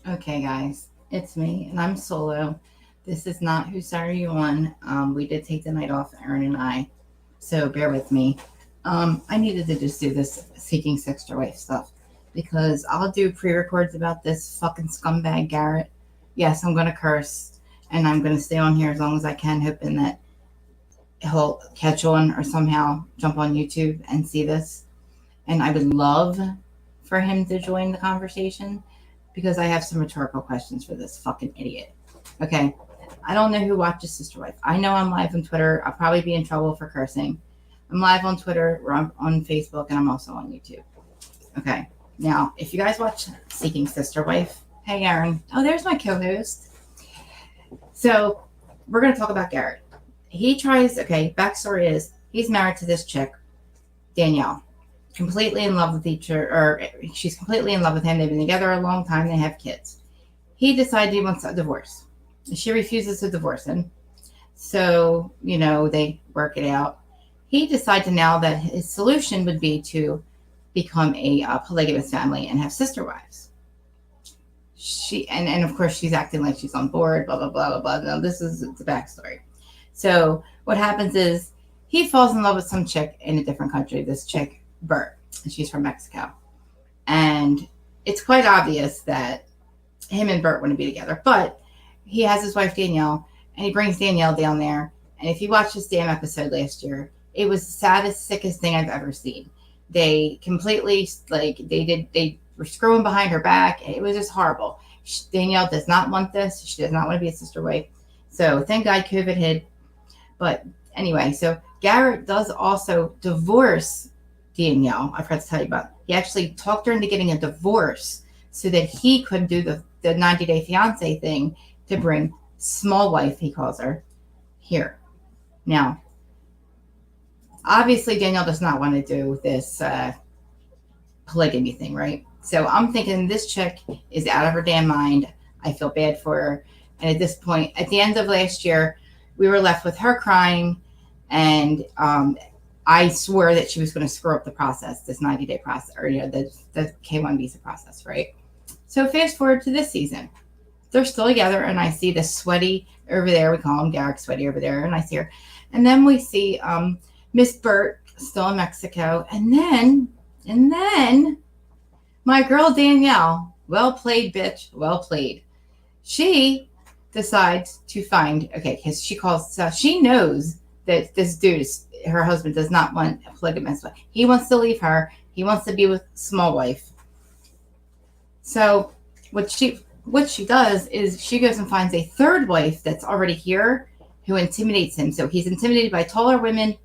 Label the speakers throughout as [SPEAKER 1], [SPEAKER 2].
[SPEAKER 1] Okay, guys, it's me, and I'm solo. This is not Who Side Are You On. We did take the night off, Aaron and I, so bear with me. I needed to just do this Seeking Sexter Wife stuff because I'll do pre-records about this fucking scumbag Garrett. Yes, I'm gonna curse, and I'm gonna stay on here as long as I can, hoping that he'll catch on or somehow jump on YouTube and see this. And I would love for him to join the conversation because I have some rhetorical questions for this fucking idiot. Okay. I don't know who watches Sister Wife. I know I'm live on Twitter. I'll probably be in trouble for cursing. I'm live on Twitter, I'm on Facebook, and I'm also on YouTube. Okay. Now, if you guys watch Seeking Sister Wife, hey Aaron. Oh, there's my co-host. So we're gonna talk about Garrett. Backstory is he's married to this chick, Danielle, completely in love with each other, or she's completely in love with him. They've been together a long time. They have kids. He decided he wants a divorce. She refuses to divorce him. So, they work it out. He decided now that his solution would be to become a polygamous family and have sister wives. And of course she's acting like she's on board, blah, blah, blah, blah, blah. No, this is the backstory. So what happens is he falls in love with some chick in a different country, this chick, Bert, and she's from Mexico. And it's quite obvious that him and Bert wouldn't be together, but he has his wife Danielle, and he brings Danielle down there. And if you watched this damn episode last year, it was the saddest, sickest thing I've ever seen. They completely they were screwing behind her back. It was just horrible. Danielle does not want this. She does not want to be a sister wife. So thank God COVID hit. But anyway, so Garrett does also divorce Danielle. I forgot to tell you about. He actually talked her into getting a divorce so that he could do the 90-day fiance thing to bring small wife, he calls her, here. Now, obviously Danielle does not want to do this polygamy thing, right? So I'm thinking this chick is out of her damn mind. I feel bad for her. And at this point, at the end of last year, we were left with her crying, and I swore that she was going to screw up the process, this 90-day process, or the K1 visa process, right? So fast forward to this season. They're still together, and I see the sweaty over there. We call him Garrett Sweaty over there, and I see her. And then we see Miss Burt still in Mexico, and then my girl Danielle, well played, bitch, well played. She decides to find, because she knows that this dude, her husband, does not want a polygamous wife. He wants to leave her. He wants to be with small wife. So what she does is she goes and finds a third wife that's already here who intimidates him. So he's intimidated by taller women,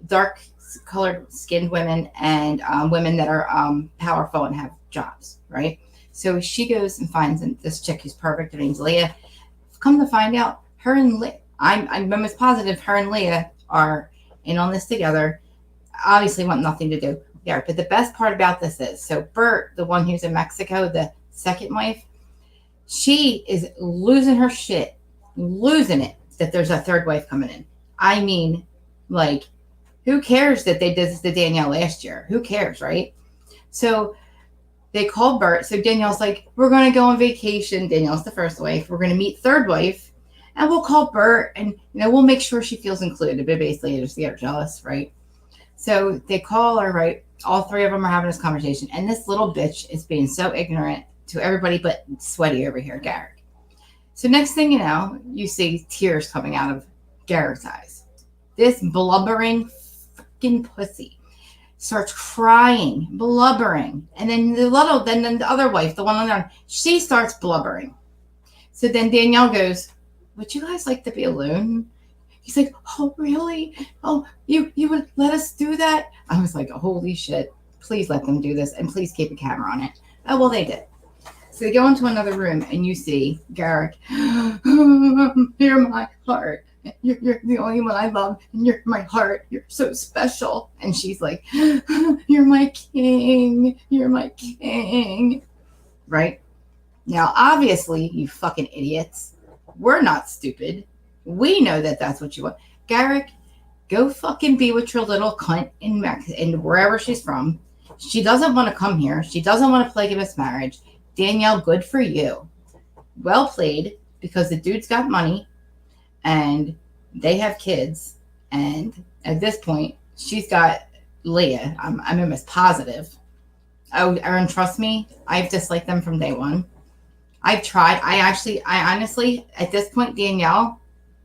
[SPEAKER 1] dark colored skinned women, and women that are powerful and have jobs, right? So she goes and finds this chick who's perfect. Her name's Leah. Come to find out, her and Leah, I'm almost positive her and Leah are in on this together. Obviously want nothing to do with Garrett. But the best part about this is, so Bert, the one who's in Mexico, the second wife, she is losing her shit, losing it that there's a third wife coming in. I mean, like, who cares that they did this to Danielle last year? Who cares, right? So they call Bert. So Danielle's like, we're going to go on vacation. Danielle's the first wife. We're going to meet third wife, and we'll call Bert, and we'll make sure she feels included. But basically, just get her jealous, right? So they call her, right? All three of them are having this conversation, and this little bitch is being so ignorant to everybody but Sweaty over here, Garrett. So next thing you know, you see tears coming out of Garrett's eyes. This blubbering fucking pussy starts crying, blubbering, and then the other wife, the one on there, she starts blubbering. So then Danielle goes, "Would you guys like to be alone?" He's like, "Oh, really? Oh, you would let us do that?" I was like, "Holy shit! Please let them do this, and please keep a camera on it." Oh, well, they did. So they go into another room, and you see Garrett. "You're my heart. You're the only one I love, and you're my heart. You're so special." And she's like, "You're my king. You're my king." Right? Now, obviously, you fucking idiots, we're not stupid. We know that that's what you want. Garrett, go fucking be with your little cunt in wherever she's from. She doesn't want to come here. She doesn't want a polygamous marriage. Danielle, good for you. well played, because the dude's got money and they have kids. And at this point, she's got Leah. I'm almost positive. Oh, Erin, trust me, I've disliked them from day one. I've tried. I honestly, at this point, Danielle,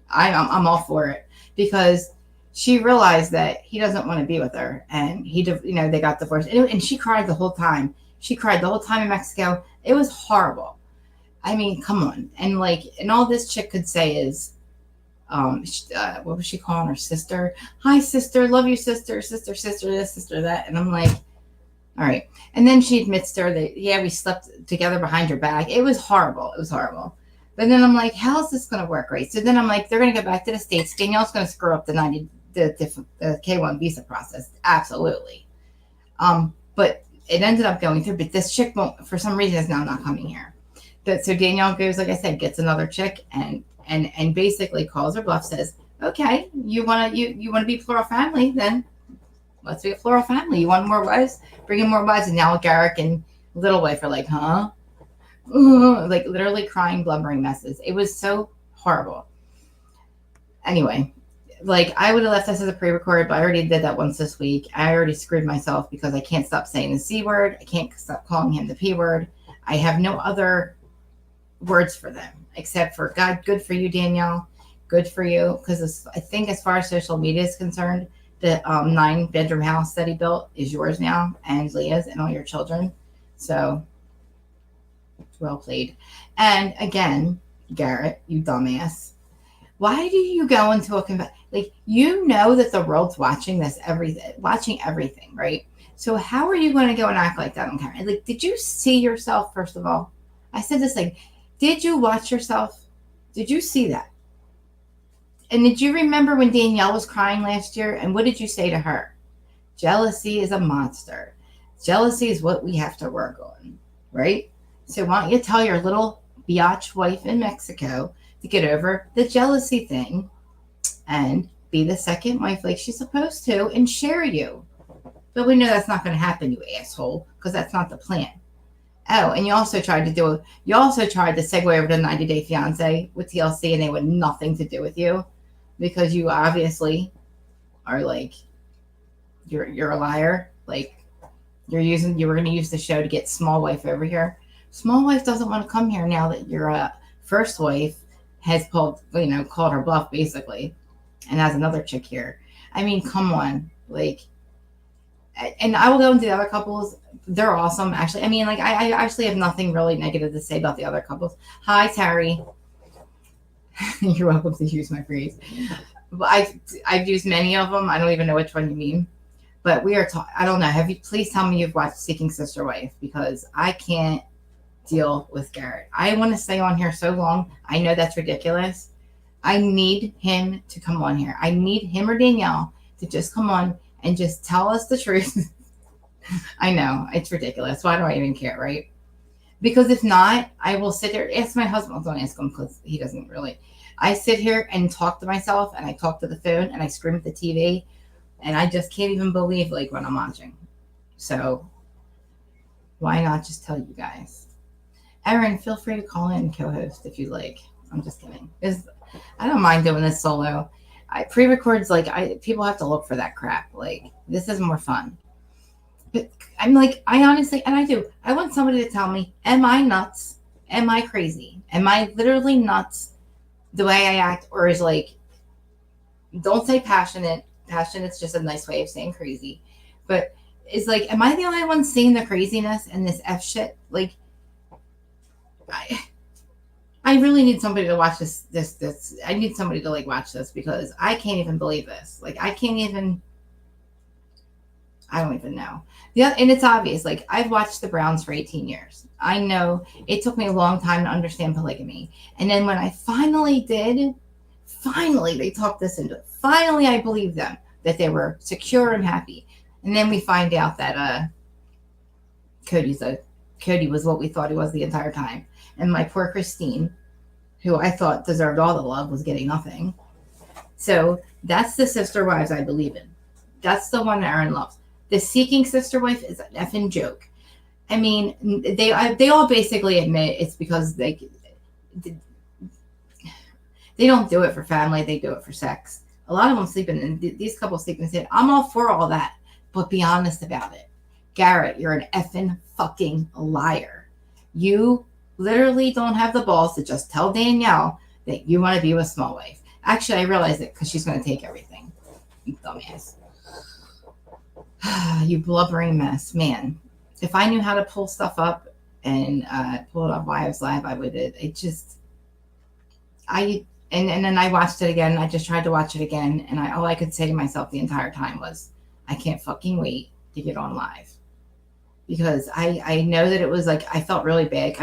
[SPEAKER 1] I'm all for it, because she realized that he doesn't want to be with her, and they got divorced, and she cried the whole time. She cried the whole time in Mexico. It was horrible. I mean, come on, and all this chick could say is, what was she calling her sister? Hi, sister, love you, sister, sister, sister, this, sister, that, and I'm like, all right. And then she admits to her that, yeah, we slept together behind your back. It was horrible. It was horrible. But then I'm like, how is this going to work, right? So then I'm like, they're going to go back to the States. Danielle's going to screw up the K-1 visa process. Absolutely. But it ended up going through. But this chick won't, for some reason, is now not coming here. But so Danielle goes, like I said, gets another chick and basically calls her bluff, says, okay, you want to be plural family, then let's be a plural family. You want more wives? Bring in more wives. And now Garrett and little wife are like, huh? Like literally crying, blubbering messes. It was so horrible. Anyway, like I would have left this as a pre-record, but I already did that once this week. I already screwed myself because I can't stop saying the C word. I can't stop calling him the P word. I have no other words for them except for God. Good for you, Danielle. Good for you. Because I think as far as social media is concerned, the 9-bedroom house that he built is yours now, and Leah's, and all your children. So, well played. And again, Garrett, you dumbass. Why do you go into a convention? Like, you know that the world's watching watching everything, right? So how are you going to go and act like that on camera? Like, did you see yourself, first of all? I said this, like, did you watch yourself? Did you see that? And did you remember when Danielle was crying last year? And what did you say to her? Jealousy is a monster. Jealousy is what we have to work on, right? So why don't you tell your little biatch wife in Mexico to get over the jealousy thing and be the second wife like she's supposed to and share you. But we know that's not going to happen, you asshole, because that's not the plan. Oh, and you also tried to segue over to 90 Day Fiance with TLC, and they had nothing to do with you, because you obviously are like, you're a liar. Like, you were going to use the show to get Small Wife over here. Small Wife doesn't want to come here now that your first wife has called her bluff, basically, and has another chick here. I mean, come on. Like, and I will go into the other couples. They're awesome, actually. I mean, like, I actually have nothing really negative to say about the other couples. Hi, Terry. You're welcome to use my phrase. But I've used many of them. I don't even know which one you mean. But we are I don't know. Please tell me you've watched Seeking Sister Wife, because I can't deal with Garrett. I want to stay on here so long. I know that's ridiculous. I need him to come on here. I need him or Danielle to just come on and just tell us the truth. I know, it's ridiculous. Why do I even care, right? Because if not, I will sit here. Ask my husband. Don't ask him, because he doesn't really. I sit here and talk to myself, and I talk to the phone, and I scream at the TV, and I just can't even believe like what I'm watching. So why not just tell you guys? Erin, feel free to call in and co-host if you like. I'm just kidding. I don't mind doing this solo. Pre-records, like, people have to look for that crap. Like, this is more fun. But I'm like, I honestly, and I do, I want somebody to tell me, am I nuts? Am I crazy? Am I literally nuts the way I act? Or is, like, don't say passionate. Passionate's just a nice way of saying crazy. But it's like, am I the only one seeing the craziness and this F shit? Like, I really need somebody to watch this. I need somebody to like watch this, because I can't even believe this. Like, I don't even know. Yeah, and it's obvious. Like, I've watched the Browns for 18 years. I know it took me a long time to understand polygamy. And then when I finally did, they talked this into it. Finally, I believed them that they were secure and happy. And then we find out that Cody was what we thought he was the entire time. And my poor Christine, who I thought deserved all the love, was getting nothing. So that's the sister wives I believe in. That's the one Erin loves. The Seeking Sister Wife is an effing joke. I mean, they all basically admit it's because they don't do it for family. They do it for sex. A lot of them sleep in, and these couples sleep in sin. I'm all for all that, but be honest about it. Garrett, you're an effing fucking liar. You literally don't have the balls to just tell Danielle that you want to be with Small Wife. Actually, I realize it because she's going to take everything. You dumbass. You blubbering mess. Man, if I knew how to pull stuff up and pull it up Wives Live, I would. And then I watched it again. I just tried to watch it again, and all I could say to myself the entire time was, I can't fucking wait to get on live, because I know that it was like, I felt really bad.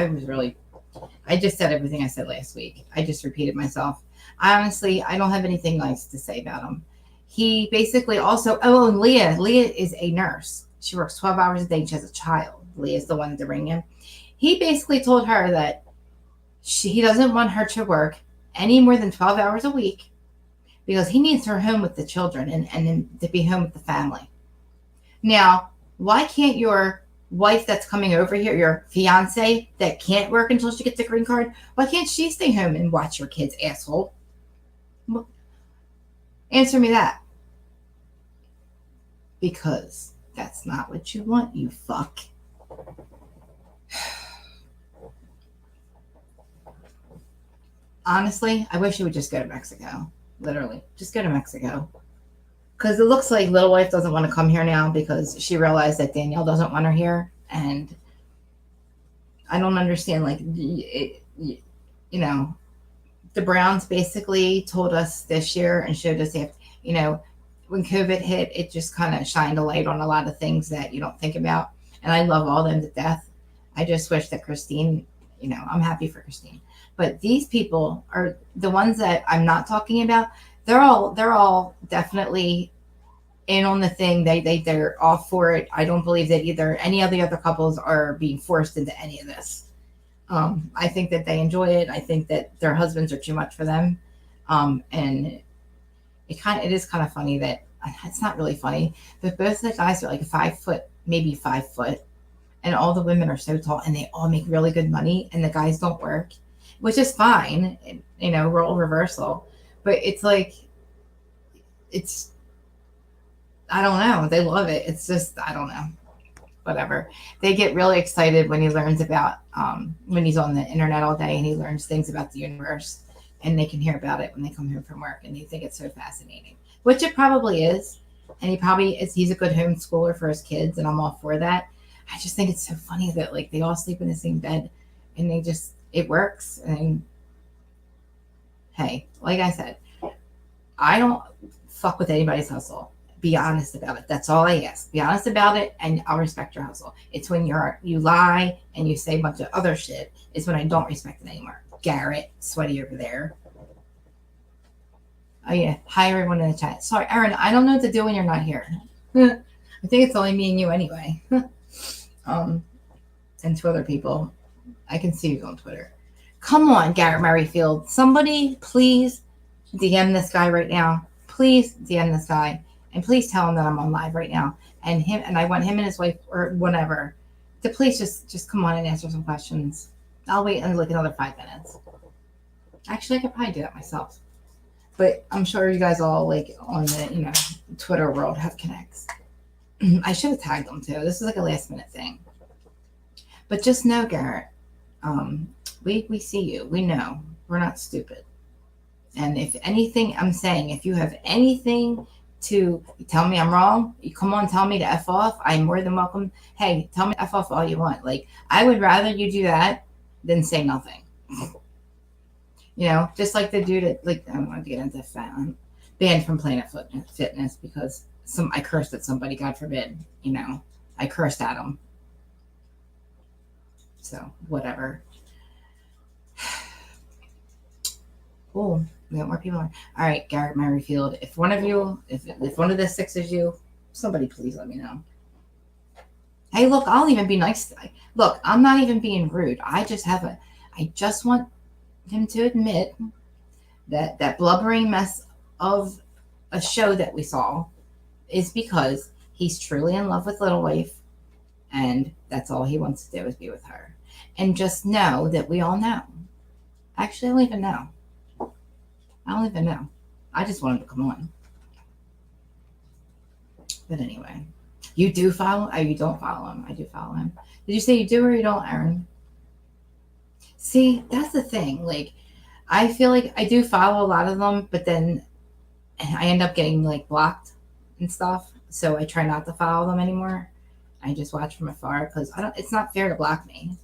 [SPEAKER 1] I just said everything I said last week. I just repeated myself. I don't have anything nice to say about him. He basically also, and Leah is a nurse. She works 12 hours a day. She has a child. Leah's the one to bring him. He basically told her that he doesn't want her to work any more than 12 hours a week because he needs her home with the children and to be home with the family. Now, why can't your wife that's coming over here, your fiance that can't work until she gets a green card, why can't she stay home and watch your kids, asshole? Well, answer me that. Because that's not what you want, you fuck. Honestly, I wish he would just go to Mexico. Literally, just go to Mexico. Because it looks like Little Wife doesn't want to come here now because she realized that Danielle doesn't want her here. And I don't understand, like, the Browns basically told us this year and showed us, when COVID hit, it just kind of shined a light on a lot of things that you don't think about. And I love all them to death. I just wish that Christine, I'm happy for Christine. But these people are the ones that I'm not talking about. They're all definitely in on the thing. They're all for it. I don't believe that either any of the other couples are being forced into any of this. I think that they enjoy it. I think that their husbands are too much for them. And it is kind of funny that it's not really funny, but both the guys are like 5 foot, maybe 5 foot, and all the women are so tall and they all make really good money and the guys don't work, which is fine, role reversal. But it's like, I don't know. They love it. It's just, I don't know. Whatever. They get really excited when he learns about, when he's on the internet all day and he learns things about the universe, and they can hear about it when they come home from work, and they think it's so fascinating, which it probably is. And he's a good homeschooler for his kids, and I'm all for that. I just think it's so funny that, like, they all sleep in the same bed and it works. And hey, like I said, I don't fuck with anybody's hustle. Be honest about it. That's all I ask. Be honest about it, and I'll respect your hustle. It's when you lie and you say a bunch of other shit is when I don't respect it anymore. Garrett, sweaty over there. Oh yeah, hi everyone in the chat. Sorry, Erin, I don't know what to do when you're not here. I think it's only me and you anyway. And 2 other people. I can see you on Twitter. Come on, Garrett Merrifield. Somebody please DM this guy right now. Please DM this guy. And please tell him that I'm on live right now. And I want him and his wife or whatever to please just come on and answer some questions. I'll wait like another 5 minutes. Actually, I could probably do that myself. But I'm sure you guys all, like, on the, Twitter world have connects. I should have tagged them too. This is like a last minute thing. But just know, Garrett, we see you. We know. We're not stupid. And if anything, I'm saying, if you have anything to tell me I'm wrong, you come on, tell me to F off. I'm more than welcome. Hey, tell me to F off all you want. Like, I would rather you do that than say nothing. Just like the dude at, like, I don't want to get into banned from Planet Fitness because I cursed at somebody, God forbid. I cursed at him. So, whatever. Oh, we got more people on. All right, Garrett Merrifield. If one of the 6 is you, somebody please let me know. Hey, look, I'll even be nice. Look, I'm not even being rude. I just want him to admit that blubbering mess of a show that we saw is because he's truly in love with Little Wife, and that's all he wants to do is be with her. And just know that we all know Actually, I don't even know. I don't even know. I just want him to come on. But anyway, you do follow? Oh, you don't follow him. I do follow him. Did you say you do or you don't, Aaron? See, that's the thing. Like, I feel like I do follow a lot of them, but then I end up getting like blocked and stuff. So I try not to follow them anymore. I just watch from afar because I don't. It's not fair to block me.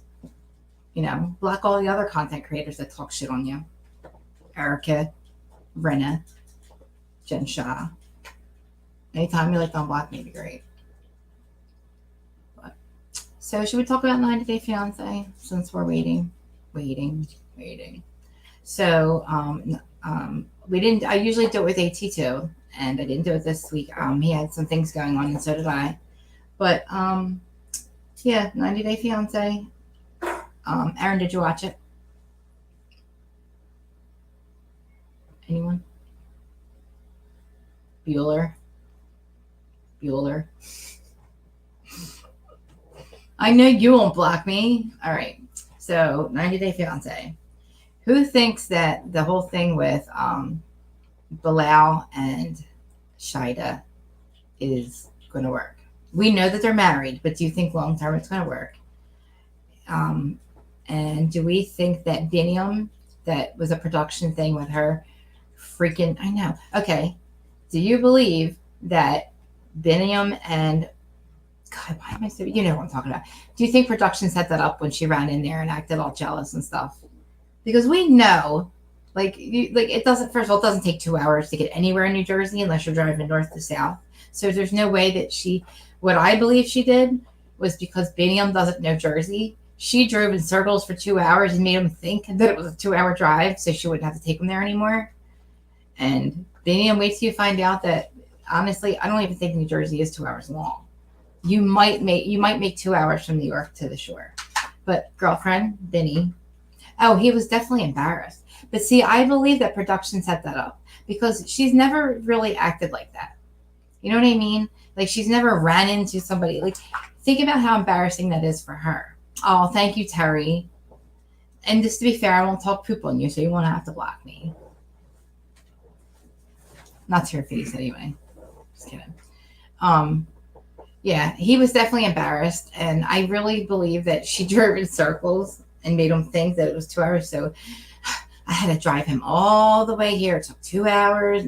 [SPEAKER 1] You know, block all the other content creators that talk shit on you. Erica, Brenna, Jen Shaw. Anytime you like to unblock me, be great. But, so should we talk about 90 Day Fiance since we're waiting. So we didn't. I usually do it with AT2, and I didn't do it this week. He had some things going on, and so did I. But yeah, 90 Day Fiance. Aaron, did you watch it? Anyone? Bueller. I know you won't block me. All right. So 90 Day Fiance. Who thinks that the whole thing with Bilal and Shida is going to work? We know that they're married, but do you think long term it's going to work? And do we think that Biniam, that was a production thing with her, freaking, I know. Okay. Do you believe that Biniam and, God, why am I so, you know what I'm talking about. Do you think production set that up when she ran in there and acted all jealous and stuff? Because we know, like it doesn't, first of all, it doesn't take 2 hours to get anywhere in New Jersey unless you're driving north to south. So there's no way that what I believe she did was because Biniam doesn't know Jersey. She drove in circles for 2 hours and made him think that it was a 2-hour drive, so she wouldn't have to take him there anymore. And Biniam, wait till you find out that, honestly, I don't even think New Jersey is 2 hours long. You might make 2 hours from New York to the shore. But girlfriend, Vinny, oh, he was definitely embarrassed. But see, I believe that production set that up because she's never really acted like that. You know what I mean? Like she's never ran into somebody. Like think about how embarrassing that is for her. Oh, thank you, Terry. And just to be fair, I won't talk poop on you, so you won't have to block me. Not to your face, anyway. Just kidding. Yeah, he was definitely embarrassed, and I really believe that she drove in circles and made him think that it was 2 hours. So I had to drive him all the way here. It took 2 hours.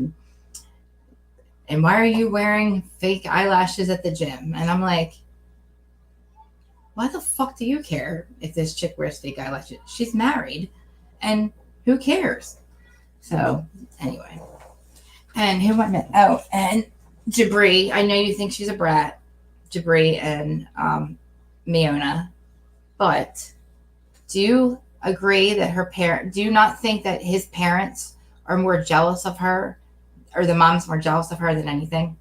[SPEAKER 1] And why are you wearing fake eyelashes at the gym? And I'm like, why the fuck do you care if this chick wears fake eyelashes? She's married, and who cares? So anyway, and who I met? Oh, and Jabri. I know you think she's a brat, Jabri and Miona, but do you agree that her parent? Do you not think that his parents are more jealous of her, or the mom's more jealous of her than anything?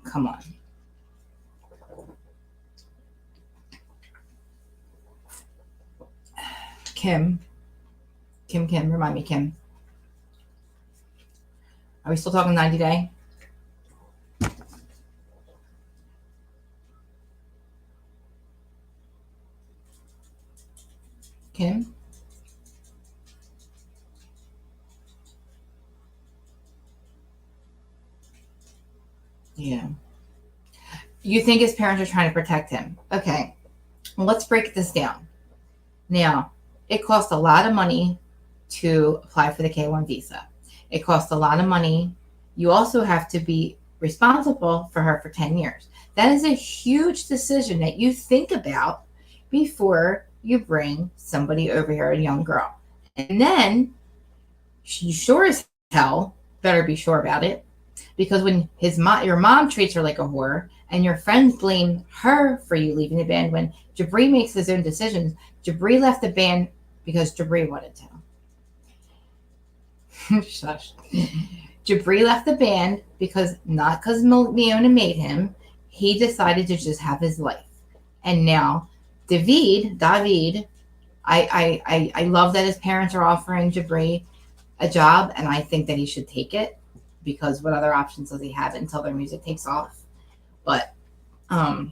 [SPEAKER 1] Come on. Kim, remind me, Kim. Are we still talking 90 Day? Kim? Yeah. You think his parents are trying to protect him? Okay. Well, let's break this down. Now, it costs a lot of money to apply for the K-1 visa. It costs a lot of money. You also have to be responsible for her for 10 years. That is a huge decision that you think about before you bring somebody over here, a young girl. And then you sure as hell better be sure about it. Because when your mom treats her like a whore and your friends blame her for you leaving the band, when Jabri makes his own decisions, Jabri left the band because Jabri wanted to. Shush. Jabri left the band not because Miona made him. He decided to just have his life. And now David, I love that his parents are offering Jabri a job, and I think that he should take it because what other options does he have until their music takes off? But Miona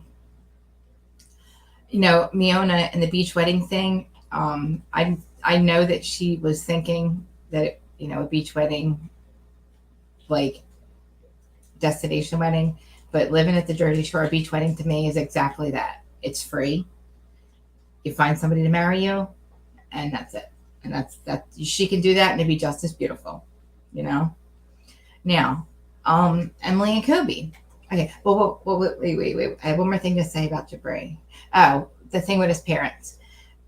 [SPEAKER 1] and the beach wedding thing, I know that she was thinking that, you know, a beach wedding, like destination wedding, but living at the Jersey Shore, a beach wedding to me is exactly that. It's free. You find somebody to marry you, and that's it. And that's that. She can do that, and it'd be just as beautiful, you know. Now, Emily and Kobe. Okay. Well, wait. I have one more thing to say about Jabri. Oh, the thing with his parents.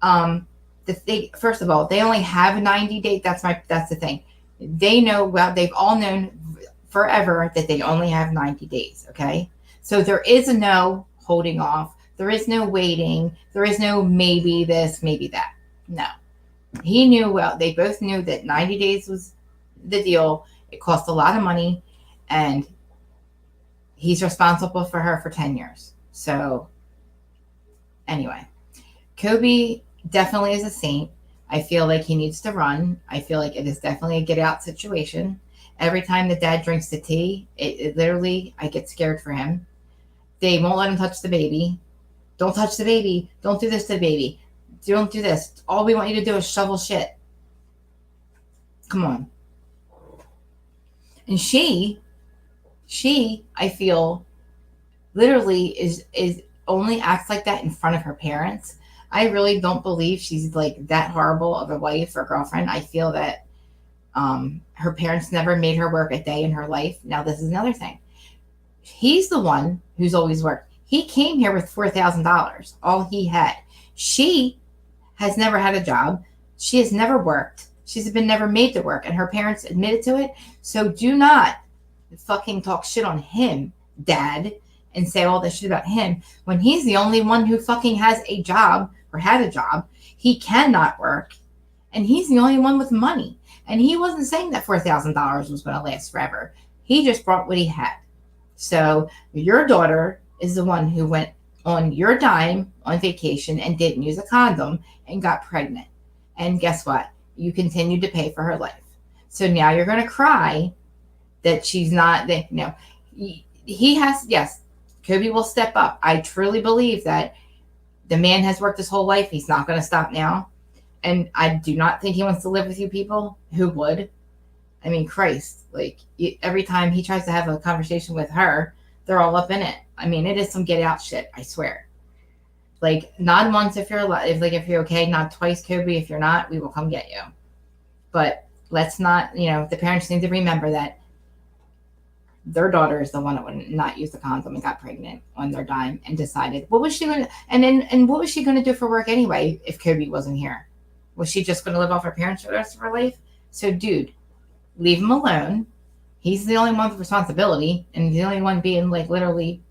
[SPEAKER 1] Um, the thing. First of all, they only have 90 days. That's the thing. They know well. They've all known forever that they only have 90 days. Okay. So there is no holding off. There is no waiting. There is no maybe this, maybe that. No. He knew well. They both knew that 90 days was the deal. It cost a lot of money, and he's responsible for her for 10 years. So, anyway, Kobe definitely is a saint. I feel like he needs to run. I feel like it is definitely a get out situation. Every time the dad drinks the tea, it literally, I get scared for him. They won't let him touch the baby. Don't touch the baby. Don't do this to the baby. Don't do this. All we want you to do is shovel shit. Come on. And I feel literally is only acts like that in front of her parents. I really don't believe she's like that horrible of a wife or girlfriend. I feel that her parents never made her work a day in her life. Now this is another thing. He's the one who's always worked. He came here with $4,000, all he had. She has never had a job. She has never worked. She's been never made to work, and her parents admitted to it. So do not fucking talk shit on him, Dad, and say all this shit about him when he's the only one who fucking has a job or had a job. He cannot work, and he's the only one with money. And he wasn't saying that $4,000 was going to last forever. He just brought what he had. So your daughter is the one who went on your dime on vacation and didn't use a condom and got pregnant. And guess what? You continued to pay for her life. So now you're going to cry that she's not, that, you know, he has, yes, Kobe will step up. I truly believe that the man has worked his whole life. He's not going to stop now. And I do not think he wants to live with you people. Who would? I mean, Christ, like every time he tries to have a conversation with her, they're all up in it. I mean, it is some get out shit, I swear. Like, nod once if you're if you're okay, nod twice, Kobe. If you're not, we will come get you. But let's not, the parents need to remember that their daughter is the one that would not use the condom and got pregnant on their dime and decided what was she going to, and what was she going to do for work anyway if Kobe wasn't here? Was she just going to live off her parents for the rest of her life? So, dude, leave him alone. He's the only one with responsibility, and the only one being like literally.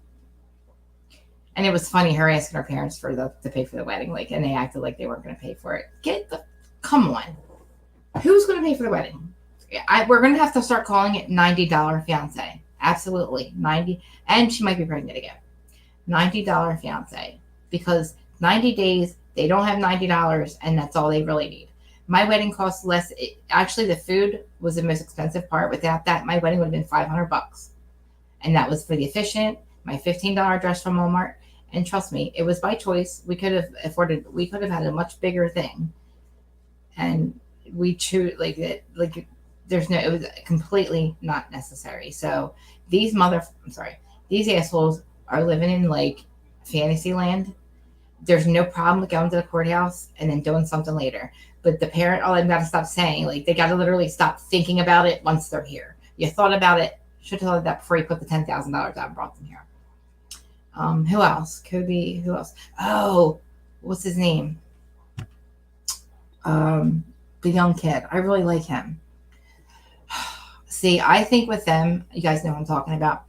[SPEAKER 1] And it was funny her asking her parents to pay for the wedding, and they acted like they weren't going to pay for it. Come on, who's going to pay for the wedding? We're going to have to start calling it $90 fiance. Absolutely, 90, and she might be pregnant again. $90 fiance, because 90 days they don't have $90, and that's all they really need. My wedding cost less. Actually, the food was the most expensive part. Without that, my wedding would have been $500, and that was for the efficient, my $15 dress from Walmart. And trust me, it was by choice. We could have afforded. We could have had a much bigger thing, and we choose it. It was completely not necessary. So these assholes are living in fantasy land. There's no problem with going to the courthouse and then doing something later. But the parent, they've got to stop saying, they got to literally stop thinking about it once they're here. You thought about it. Should have thought of that before you put the $10,000 out and brought them here. Who else? Kobe. Who else? Oh, what's his name? The young kid. I really like him. See, I think with them, you guys know what I'm talking about.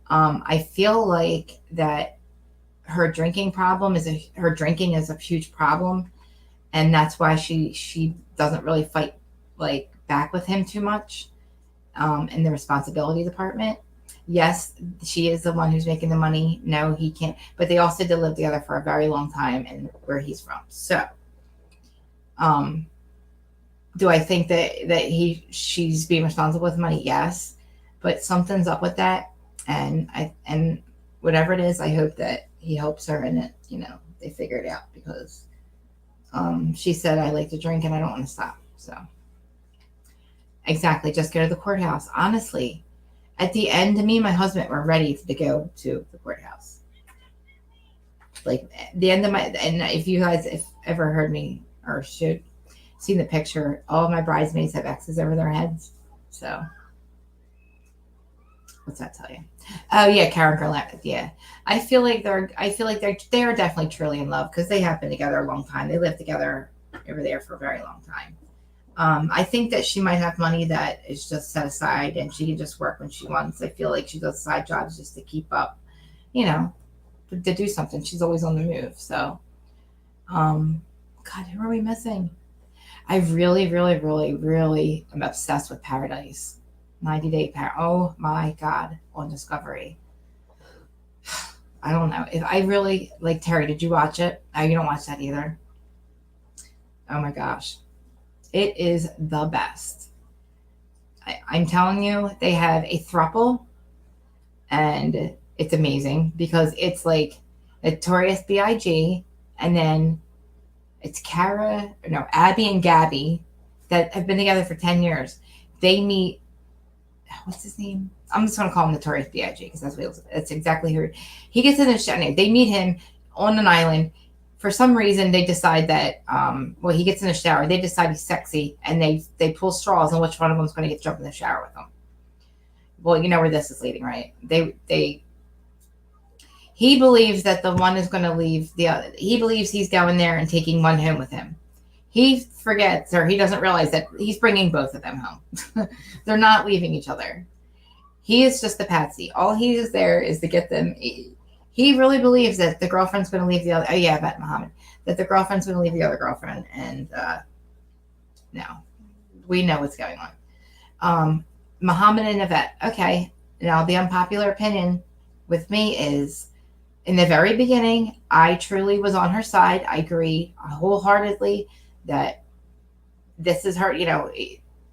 [SPEAKER 1] I feel like that her drinking is a huge problem, and that's why she doesn't really fight back with him too much in the responsibility department. Yes, she is the one who's making the money. No, he can't. But they also did live together for a very long time, and where he's from. So, do I think that she's being responsible with money? Yes, but something's up with that, and whatever it is, I hope that he helps her and that they figure it out, because She said, I like to drink and I don't want to stop. So, exactly. Just go to the courthouse. Honestly, at the end, me and my husband were ready to go to the courthouse. Like, the end of my, and if you guys have ever heard me or should seen the picture, all of my bridesmaids have X's over their heads. So, what's that tell you? Oh yeah, Karen Garnett. Yeah, I feel like they are definitely truly in love because they have been together a long time. They lived together over there for a very long time. I think that she might have money that is just set aside and she can just work when she wants. I feel like she does side jobs just to keep up, you know, to do something. She's always on the move. So, God, who are we missing? I really, really, really, really am obsessed with Paradise. 90 Day Par. Oh my God, on Discovery. I don't know. If I really like Terry, did you watch it? Oh, you don't watch that either. Oh my gosh. It is the best. I'm telling you, they have a throuple and it's amazing because it's like Notorious B.I.G. and then it's Abby and Gabby that have been together for 10 years. They meet, what's his name? I'm just going to call him Notorious B.I.G. because that's exactly who he gets in the show. They meet him on an island. For some reason, they decide that, he gets in the shower. They decide he's sexy and they pull straws on which one of them is going to get jump in the shower with him. Well, you know where this is leading, right? He believes that the one is going to leave the other. He believes he's going there and taking one home with him. He forgets or he doesn't realize that he's bringing both of them home. They're not leaving each other. He is just the patsy. All he is there is to get them. He really believes that the girlfriend's going to leave the other. Oh yeah, Bet Muhammad. That the girlfriend's going to leave the other girlfriend, and no, we know what's going on. Muhammad and Yvette. Okay, now the unpopular opinion with me is, in the very beginning, I truly was on her side. I agree wholeheartedly that this is her.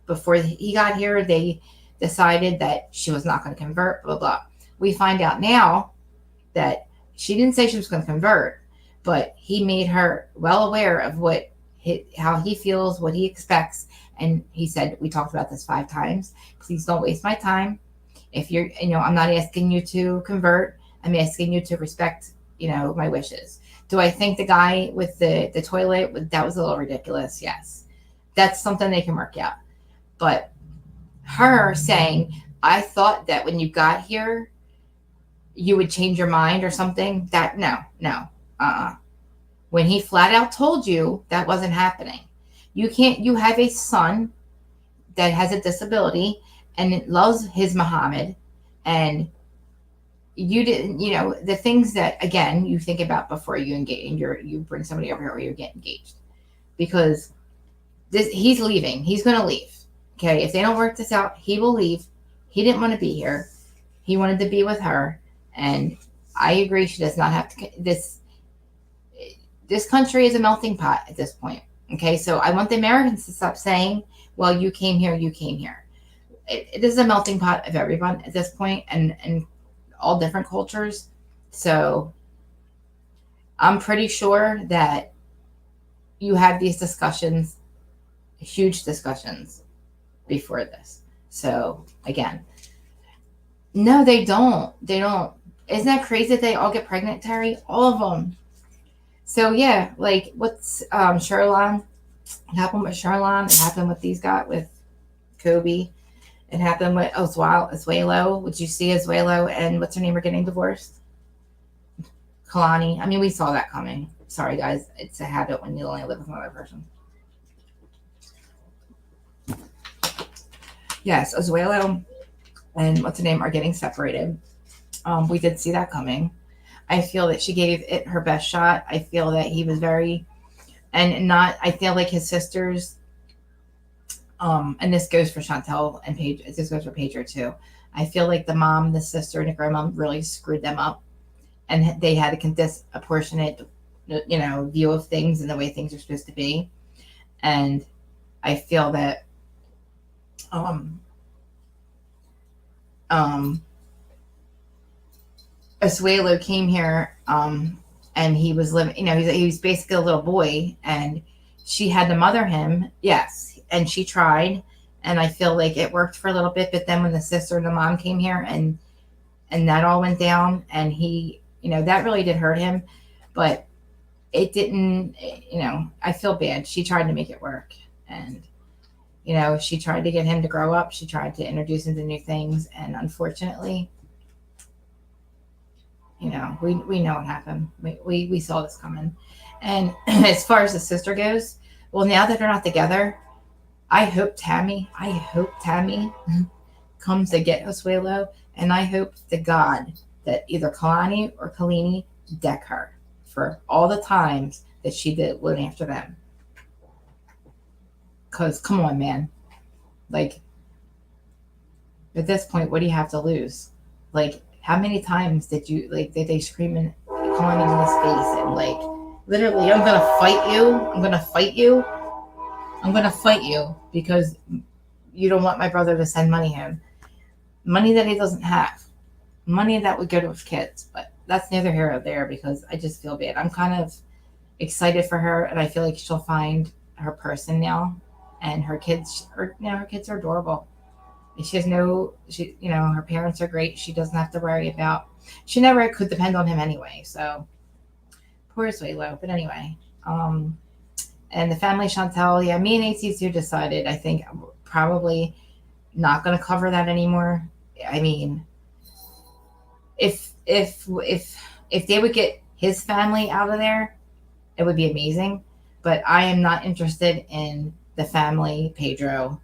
[SPEAKER 1] Before he got here, they decided that she was not going to convert. Blah blah. We find out now that she didn't say she was going to convert, but he made her well aware of how he feels, what he expects. And he said, we talked about this 5 times. Please don't waste my time. If I'm not asking you to convert. I'm asking you to respect, my wishes. Do I think the guy with the toilet, that was a little ridiculous? Yes. That's something they can work out. But her saying, I thought that when you got here, you would change your mind or something. No. When he flat out told you that wasn't happening. You have a son that has a disability and loves his Muhammad, and you didn't, the things that, again, you think about before you engage, you bring somebody over here or you get engaged, because he's leaving. He's going to leave. Okay. If they don't work this out, he will leave. He didn't want to be here. He wanted to be with her. And I agree. She does not have to, this country is a melting pot at this point. Okay. So I want the Americans to stop saying, well, you came here. It is a melting pot of everyone at this point, and all different cultures. So I'm pretty sure that you have these discussions, huge discussions before this. So again, no, they don't. Isn't that crazy that they all get pregnant, Terry? All of them. So yeah, like what's Sherlon? It happened with Sherlon. It happened with these guys, with Kobe. It happened with Azuelo. Would you see Azuelo and what's her name are getting divorced? Kalani. I mean, we saw that coming. Sorry, guys. It's a habit when you only live with another person. Yes, Azuelo and what's her name are getting separated. We did see that coming. I feel that she gave it her best shot. I feel that he was I feel like his sisters, and this goes for Chantel and Paige. This goes for Pedro too. I feel like the mom, the sister, and the grandma really screwed them up, and they had a disproportionate, view of things and the way things are supposed to be. And I feel that, Asuelo came here, and he was living. He was basically a little boy, and she had to mother him, yes, and she tried, and I feel like it worked for a little bit. But then when the sister and the mom came here, and that all went down, and he, that really did hurt him, but it didn't. I feel bad. She tried to make it work, and she tried to get him to grow up. She tried to introduce him to new things, and unfortunately, we know what happened. We saw this coming. And as far as the sister goes, well, now that they're not together, I hope Tammy comes to get Josuelo, and I hope to God that either Kalani or Kalini deck her for all the times that she did went after them. Cause come on, man, like at this point, what do you have to lose? Like, how many times did they scream and calling him in his face and like literally, I'm gonna fight you. I'm gonna fight you. I'm gonna fight you because you don't want my brother to send money home. Money that he doesn't have. Money that would go to his kids. But that's neither here or there because I just feel bad. I'm kind of excited for her, and I feel like she'll find her person now. And her kids are adorable. She has her parents are great. She doesn't have to worry about. She never could depend on him anyway. So poor Swalo. But anyway, and the family Chantel. Yeah, me and AC2 decided. I think probably not going to cover that anymore. I mean, if they would get his family out of there, it would be amazing. But I am not interested in the family Pedro,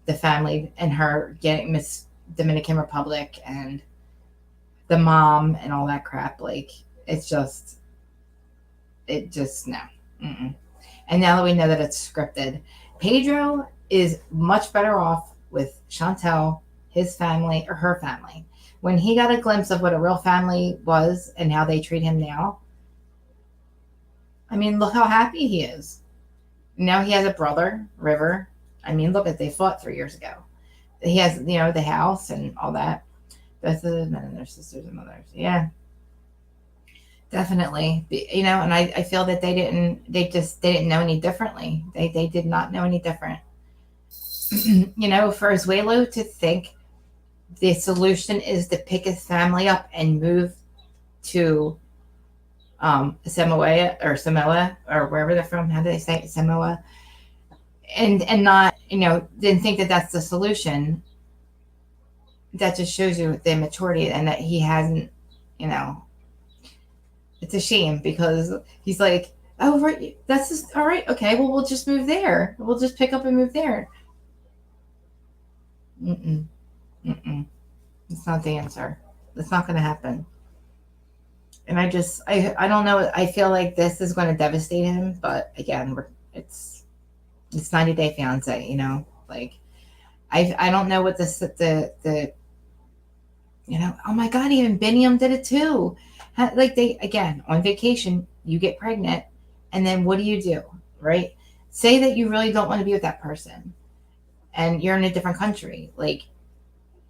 [SPEAKER 1] the family and her getting Miss Dominican Republic and the mom and all that crap. Like it just no. Mm-mm. And now that we know that it's scripted, Pedro is much better off with Chantel, his family, or her family. When he got a glimpse of what a real family was and how they treat him now, I mean, look how happy he is. Now he has a brother, River. I mean, look at they fought 3 years ago. He has, the house and all that. Both of them and their sisters and mothers. Yeah, definitely. And I feel that they didn't know any differently. They did not know any different. For Azuelo to think the solution is to pick his family up and move to Samoa or wherever they're from. How do they say it? Samoa, and not didn't think that that's the solution. That just shows you the immaturity and that he hasn't. It's a shame because he's like, oh right, that's just all right. Okay, well we'll just move there. We'll just pick up and move there. Mm-mm. Mm-mm. It's not the answer. It's not going to happen. And I don't know. I feel like this is going to devastate him. But again, it's 90 Day Fiance. Like I don't know what the oh my God, even Biniam did it too. Like they again on vacation, you get pregnant, and then what do you do, right? Say that you really don't want to be with that person, and you're in a different country. Like,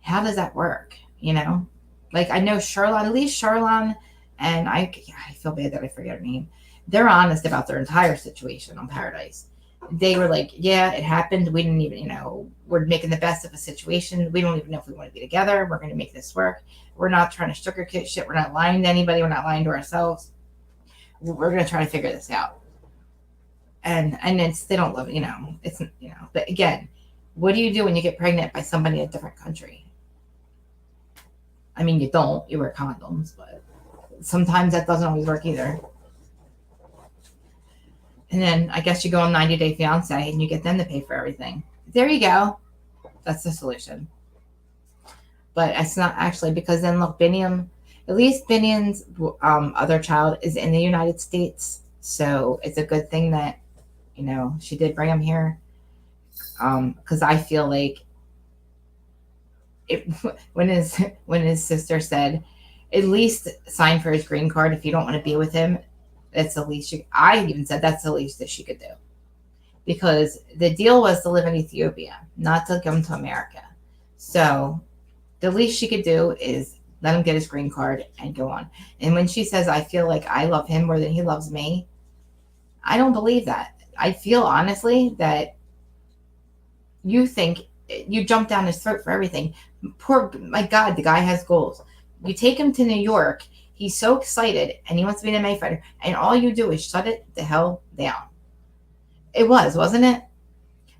[SPEAKER 1] how does that work? Like I know Charlotte, at least Charlotte. And I feel bad that I forget her name. They're honest about their entire situation on Paradise. They were like, yeah, it happened. We didn't even, we're making the best of a situation. We don't even know if we want to be together. We're going to make this work. We're not trying to sugarcoat shit. We're not lying to anybody. We're not lying to ourselves. We're going to try to figure this out. And they don't love it, it's, but again, what do you do when you get pregnant by somebody in a different country? I mean, you wear condoms, but sometimes that doesn't always work either. And then I guess you go on 90 Day Fiance and you get them to pay for everything. There you go. That's the solution. But it's not actually, because then look, at least Biniam's other child is in the United States. So it's a good thing that, she did bring him here. Because I feel like when his sister said, at least sign for his green card if you don't want to be with him. That's the least I even said that's the least that she could do. Because the deal was to live in Ethiopia, not to come to America. So the least she could do is let him get his green card and go on. And when she says, I feel like I love him more than he loves me, I don't believe that. I feel honestly that you think you jump down his throat for everything. Poor, my God, the guy has goals. You take him to New York. He's so excited and he wants to be an MMA fighter. And all you do is shut it the hell down. It was, wasn't it?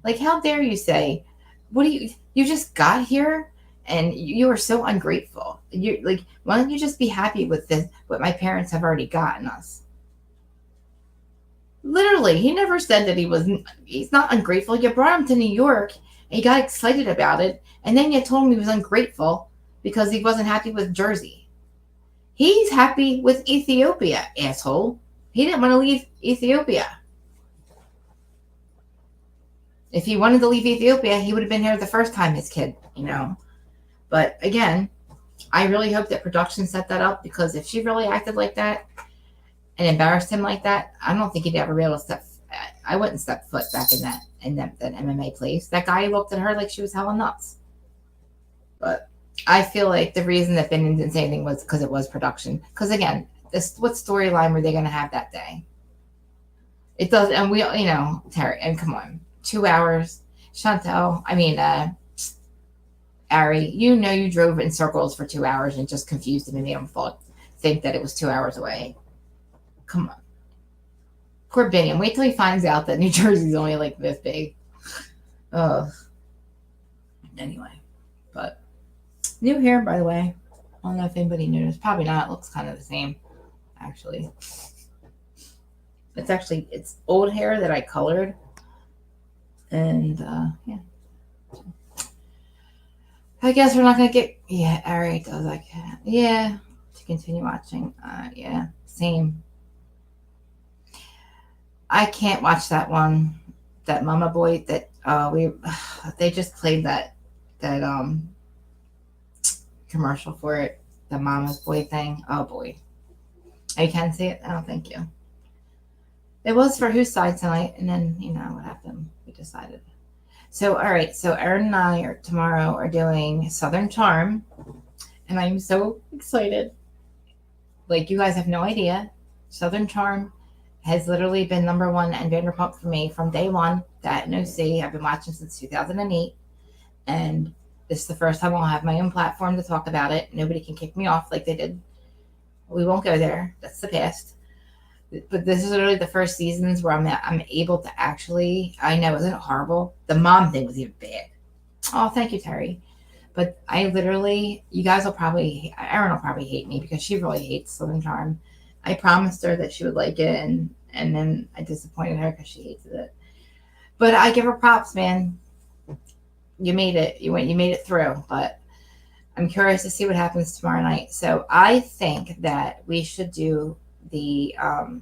[SPEAKER 1] Like, how dare you say, what do you just got here and you are so ungrateful. You like, why don't you just be happy with this, what my parents have already gotten us? Literally, he never said that he's not ungrateful. You brought him to New York and he got excited about it. And then you told him he was ungrateful because he wasn't happy with Jersey. He's happy with Ethiopia, asshole. He didn't want to leave Ethiopia. If he wanted to leave Ethiopia, he would have been here the first time, his kid, But again, I really hope that production set that up, because if she really acted like that and embarrassed him like that, I don't think he'd ever be able to step. I wouldn't step foot back in that MMA place. That guy looked at her like she was hella nuts. But I feel like the reason that Binion didn't say anything was because it was production. Because again, what storyline were they going to have that day? It does, and we, Terry, and come on, 2 hours, Chantel. Ari, you drove in circles for 2 hours and just confused him and made him think that it was 2 hours away. Come on. Poor Binion. Wait till he finds out that New Jersey's only like this big. Ugh. Anyway, but new hair, by the way. I don't know if anybody noticed. Probably not. It looks kind of the same, actually. It's old hair that I colored. And, yeah. I guess we're not going to get... Yeah, Ari does like... Yeah, to continue watching. Yeah, same. I can't watch that one. That Mama Boy that they just played that commercial for it. The Mama's Boy thing. Oh, boy. I can see it? Oh, thank you. It was for whose side tonight, and then, what happened? We decided. So, all right. So, Erin and I tomorrow are doing Southern Charm, and I'm so excited. Like, you guys have no idea. Southern Charm has literally been number one and Vanderpump for me from day one. That no see. I've been watching since 2008, and this is the first time I'll have my own platform to talk about it. Nobody can kick me off like they did. We won't go there. That's the past. But this is literally the first seasons where I'm able to actually, I know, isn't it horrible? The mom thing was even bad. Oh, thank you, Terry. But I literally, you guys will probably, Erin will probably hate me because she really hates Southern Charm. I promised her that she would like it, and then I disappointed her because she hated it. But I give her props, man. You made it. You made it through. But I'm curious to see what happens tomorrow night. So I think that we should do the I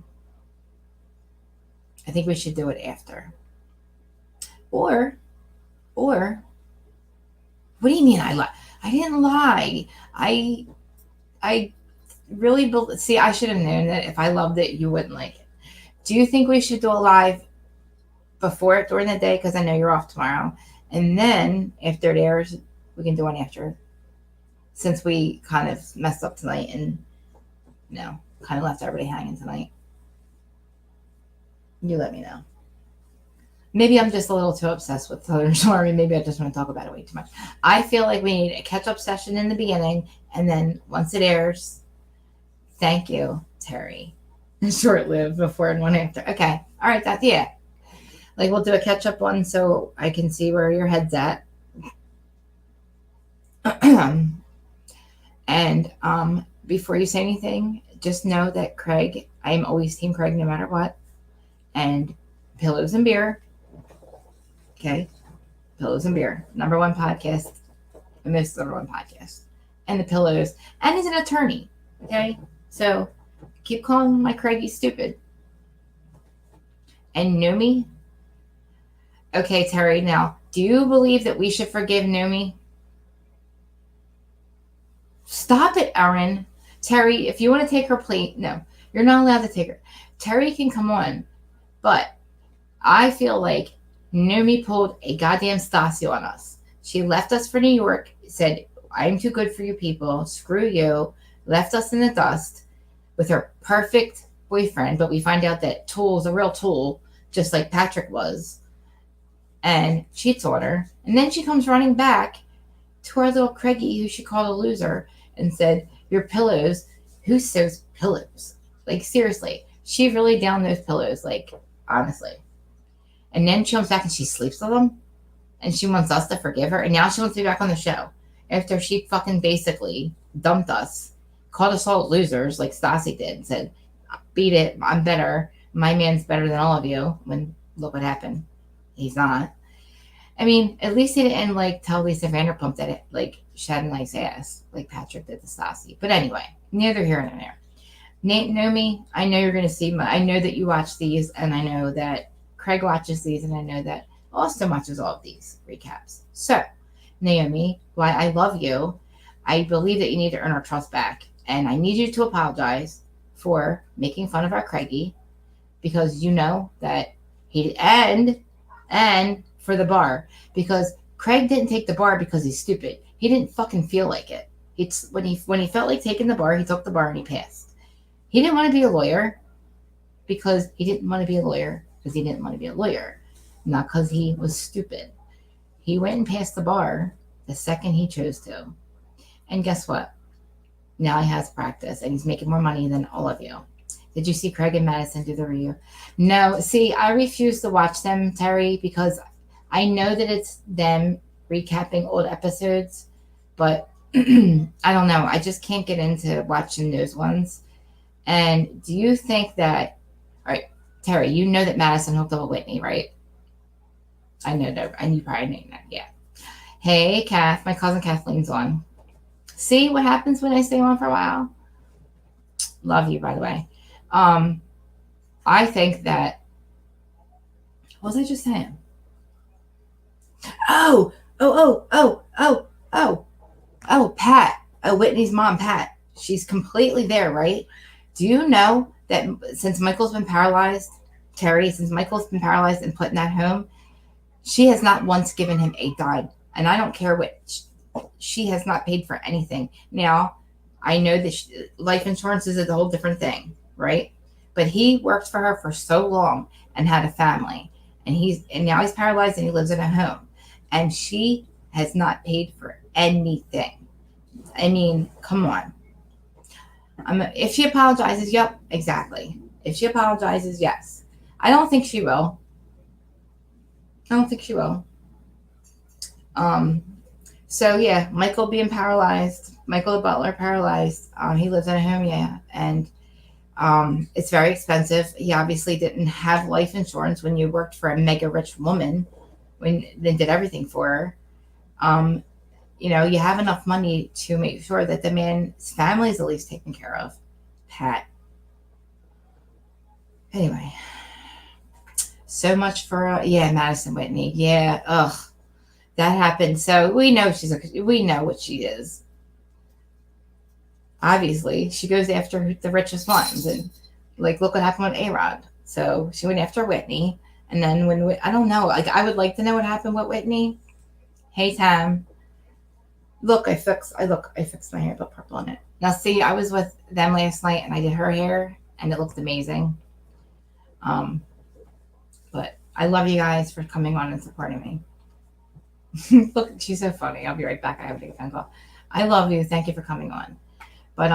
[SPEAKER 1] think we should do it after. Or what do you mean I lied? I didn't lie. I really see, I should have known that if I loved it, you wouldn't like it. Do you think we should do a live before it during the day? Because I know you're off tomorrow. And then after it airs, we can do one after. Since we kind of messed up tonight and kind of left everybody hanging tonight. You let me know. Maybe I'm just a little too obsessed with Southern Charm. Maybe I just want to talk about it way too much. I feel like we need a catch-up session in the beginning, and then once it airs, thank you, Terry. Short-lived before and one after. Okay. All right. Yeah. Like, we'll do a catch-up one so I can see where your head's at. And before you say anything, just know that Craig, I am always Team Craig no matter what. And Pillows and Beer. Okay. Pillows and Beer. Number one podcast. And this is the number one podcast. And the Pillows. And he's an attorney. Okay. So keep calling my Craigie stupid. And Nomi. Okay, Terry. Now, do you believe that we should forgive Nomi? Stop it, Erin. Terry, if you want to take her plate, no, you're not allowed to take her. Terry can come on, but I feel like Nomi pulled a goddamn Stasio on us. She left us for New York, said, I'm too good for you people, screw you, left us in the dust with her perfect boyfriend, but we find out that Tool's a real tool, just like Patrick was, and cheats on her. And then she comes running back to our little Craigie, who she called a loser, and said, "Your pillows, who sews pillows?" Like, seriously, she really down those pillows, like, honestly. And then she comes back and she sleeps with them, and she wants us to forgive her, and now she wants to be back on the show after she fucking basically dumped us, called us all losers, like Stassi did, and said, "Beat it, I'm better. My man's better than all of you." When look what happened, he's not. I mean, at least he didn't like tell Lisa Vanderpump that it like she had a nice ass, like Patrick did to Stassi. But anyway, neither here nor there. Nate, Naomi, I know you're going to see. I know that you watch these, and I know that Craig watches these, and I know that Austin watches all of these recaps. So, Naomi, why I love you, I believe that you need to earn our trust back, and I need you to apologize for making fun of our Craigie, because you know that he and for the bar, because Craig didn't take the bar because he's stupid. He didn't fucking feel like it. It's when he felt like taking the bar, he took the bar and he passed. He didn't want to be a lawyer because he didn't want to be a lawyer because he didn't want to be a lawyer, not because he was stupid. He went and passed the bar the second he chose to. And guess what? Now he has practice and he's making more money than all of you. Did you see Craig and Madison do the review? No. See, I refuse to watch them, Terry, because I know that it's them recapping old episodes, but I don't know. I just can't get into watching those ones. And do you think that, all right, Terry, you know that Madison hooked up with Whitney, right? I know that, and you probably know that, yeah. Hey, Kath, my cousin Kathleen's on. See what happens when I stay on for a while? Love you, by the way. I think that, what was I just saying? Oh, Pat. Oh, Whitney's mom, Pat. She's completely there, right? Do you know that since Michael's been paralyzed, Terry, since Michael's been paralyzed and put in that home, she has not once given him a dime. And I don't care what, she has not paid for anything. Now, I know that life insurance is a whole different thing, right? But he worked for her for so long and had a family. And now he's paralyzed and he lives in a home. And she has not paid for anything. I mean, come on. If she apologizes, yep, exactly. If she apologizes, yes. I don't think she will. So yeah, Michael being paralyzed, Michael the butler paralyzed. He lives in a home, yeah, and it's very expensive. He obviously didn't have life insurance when you worked for a mega rich woman, when they did everything for her. You know, you have enough money to make sure that the man's family is at least taken care of. Pat. Anyway, so much for Madison Whitney. Yeah, ugh, that happened. So we know we know what she is. Obviously, she goes after the richest ones, and like, look what happened with A-Rod. So she went after Whitney, and then I don't know. Like, I would like to know what happened with Whitney. Hey, Tam. Look, I fixed my hair, put purple in it. Now, see, I was with them last night, and I did her hair, and it looked amazing. But I love you guys for coming on and supporting me. Look, she's so funny. I'll be right back. I have to take a phone call. I love you. Thank you for coming on. But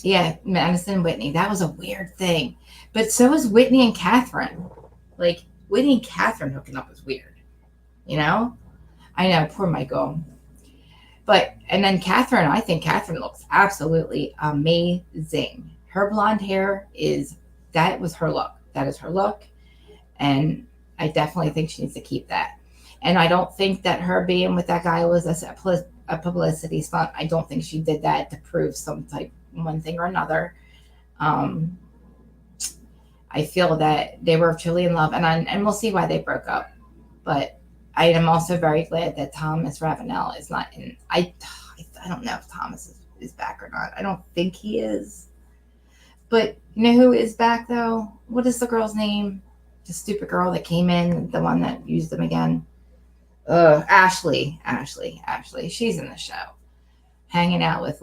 [SPEAKER 1] yeah, Madison and Whitney, that was a weird thing. But so was Whitney and Catherine. Like, Whitney and Catherine hooking up was weird. You know? I know, poor Michael. But, and then Catherine, I think Catherine looks absolutely amazing. Her blonde hair that was her look. That is her look. And I definitely think she needs to keep that. And I don't think that her being with that guy was a publicity stunt. I don't think she did that to prove one thing or another. I feel that they were truly in love, and we'll see why they broke up. But I am also very glad that Thomas Ravenel is not in. I don't know if Thomas is back or not. I don't think he is. But you know who is back though? What is the girl's name? The stupid girl that came in, the one that used them again. Ashley. She's in the show, hanging out with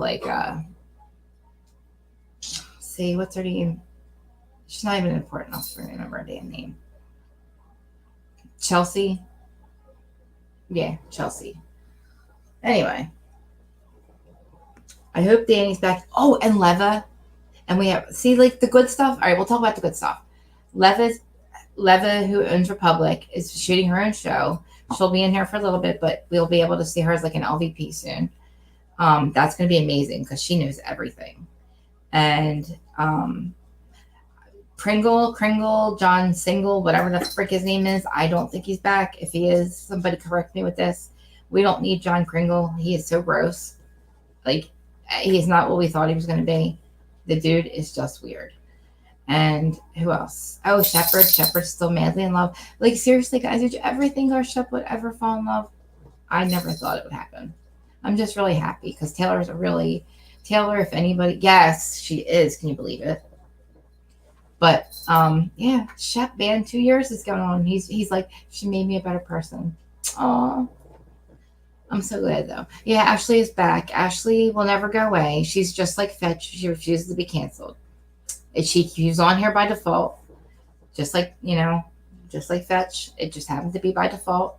[SPEAKER 1] see, what's her name? She's not even important enough to remember her damn name. Chelsea. Yeah, Chelsea. Anyway, I hope Danny's back. Oh, and Leva. And we have, see, like the good stuff. All right, we'll talk about the good stuff. Leva, who owns Republic, is shooting her own show. She'll be in here for a little bit, but we'll be able to see her as like an LVP soon. That's going to be amazing because she knows everything. And Kringle, John Single, whatever the frick his name is, I don't think he's back. If he is, somebody correct me with this. We don't need John Kringle. He is so gross. Like, he's not what we thought he was going to be. The dude is just weird. And who else? Oh, Shepard. Shepard's still madly in love. Like, seriously, guys, did you ever think our Shep would ever fall in love? I never thought it would happen. I'm just really happy because Taylor, if anybody, yes, she is. Can you believe it? But yeah, Shep, man, 2 years is going on. He's like, she made me a better person. Oh, I'm so glad though. Yeah, Ashley is back. Ashley will never go away. She's just like Fetch. She refuses to be canceled. She's on here by default, just like just like Fetch. It just happened to be by default,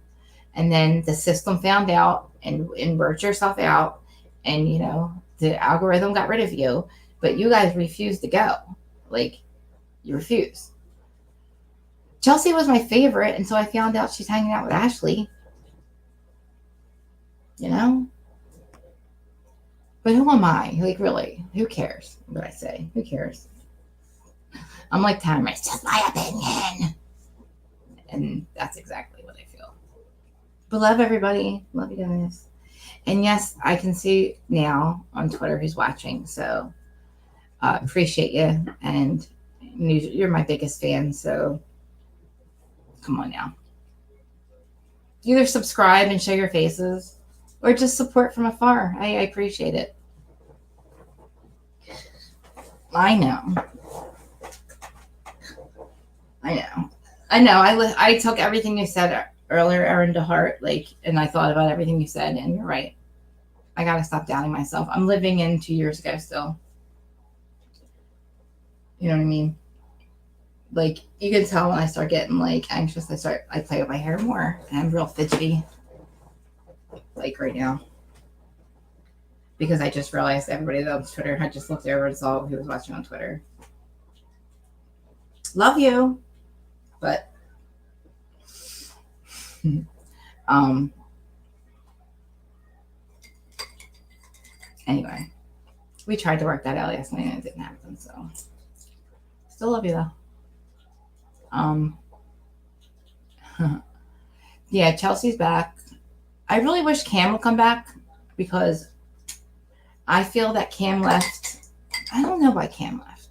[SPEAKER 1] and then the system found out and worked yourself out, and the algorithm got rid of you, but you guys refused to go. Like, you refuse. Chelsea was my favorite until I found out she's hanging out with Ashley. But who am I? Like, really? Who cares what I say? Who cares? I'm like Tamara. It's just my opinion. And that's exactly what I feel. But love everybody. Love you guys. And yes, I can see now on Twitter who's watching. So appreciate you. And you're my biggest fan. So come on now. Either subscribe and show your faces or just support from afar. I appreciate it. I know. I took everything you said earlier, Erin, to heart, and I thought about everything you said, and you're right. I gotta stop doubting myself. I'm living in 2 years ago still. You know what I mean? Like, you can tell when I start getting anxious, I play with my hair more, and I'm real fidgety, right now. Because I just realized everybody that on Twitter had just looked over and saw who was watching on Twitter. Love you. But anyway, we tried to work that out last night and it didn't happen. So still love you though. Yeah, Chelsea's back. I really wish Cam would come back because I feel that Cam left. I don't know why Cam left,